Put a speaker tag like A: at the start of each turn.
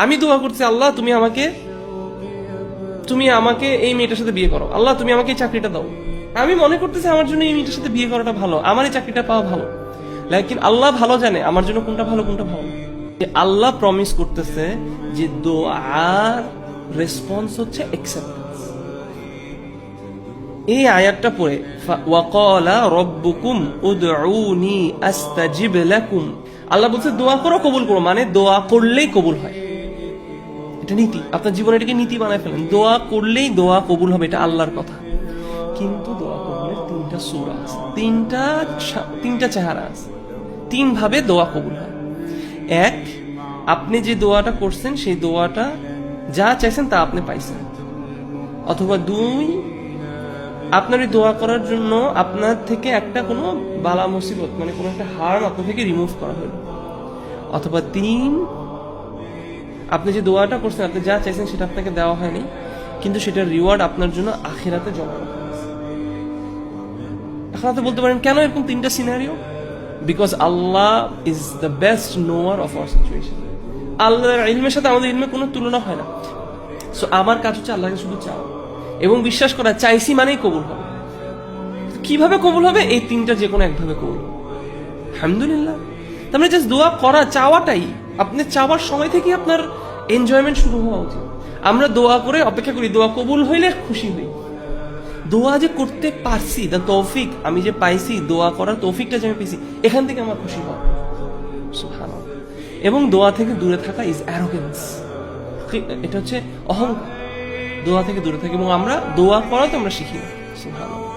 A: আমি দোয়া করছি, আল্লাহ তুমি আমাকে এই মেয়েটার সাথে বিয়ে করো, আল্লাহ তুমি আমাকে এই চাকরিটা দাও। আমি মনে করতেছি আমার জন্য এই মেয়েটার সাথে বিয়ে করাটা ভালো, আমার এই চাকরিটা পাওয়া ভালো, লেকিন আল্লাহ ভালো জানে আমার জন্য কোনটা ভালো কোনটা ভালো। আল্লাহ প্রমিস করতেছে যে দোয়ার রেসপন্স হচ্ছে অ্যাকসেপ্টেন্স। এই আয়াতটা পড়ে ওয়াকালা রব্বুকুম উদউনি আস্তাজিব লাকুম, আল্লাহ বলছে দোয়া করো কবুল করো, মানে দোয়া করলেই কবুল হয়। এটা নীতি, আপনার জীবনে এটাকে নীতি বানায় ফেলেন, দোয়া করলেই দোয়া কবুল হবে, এটা আল্লাহর কথা। কিন্তু দোয়া কবুলের তিনটা সূরা আছে, তিনটা চেহারা আছে, তিন ভাবে দোয়া কবুল হয়। এক, আপনি যে দোয়াটা করছেন সেই দোয়াটা যা চাইছেন তা আপনি পাইছেন। অথবা দুই, আপনার এই দোয়া করার জন্য আপনার থেকে একটা কোনো বালা মুসিবত, মানে কোনো একটা হার্ম আপনার থেকে রিমুভ করা হলো। অথবা তিন, আপনি যে দোয়াটা করছেন, আপনি যা চাইছেন সেটা আপনাকে দেওয়া হয়নি, কিন্তু সেটার রিওয়ার্ড আপনার জন্য আখিরাতে জমা রাখা হয়েছে। এখন আপনি বলতে পারেন কেন এরকম তিনটা scenario? Because Allah is the best knower of our situation. আল্লাহর ইলমের সাথে আমাদের ইলমের কোনো তুলনা হয় না। সো আমার কাজ হচ্ছে আল্লাহকে শুধু চাওয়া এবং বিশ্বাস করা, চাইছি মানেই কবুল হবে। কিভাবে কবুল হবে? এই তিনটা যে কোনো একভাবে কবুল হবে, আলহামদুলিল্লাহ। তার মানে জাস্ট দোয়া করা, চাওয়াটাই, আপনি চাওয়ার সময় থেকে আপনার এনজয়মেন্ট শুরু হওয়া উচিত। আমরা দোয়া করে অপেক্ষা করি দোয়া কবুল হইলে খুশি হই। দোয়া যে করতে পারছি, দ্য তৌফিক আমি যে পাইছি, দোয়া করার তৌফিকটা যে আমি পেয়েছি, এখান থেকে আমার খুশি হওয়া সুবহানাল্লাহ। এবং দোয়া থেকে দূরে থাকা ইজ অ্যারোগেন্স, এটা হচ্ছে অহংকার। দোয়া থেকে দূরে থাকি এবং আমরা দোয়া করাতে আমরা শিখি না। সুবহানাল্লাহ।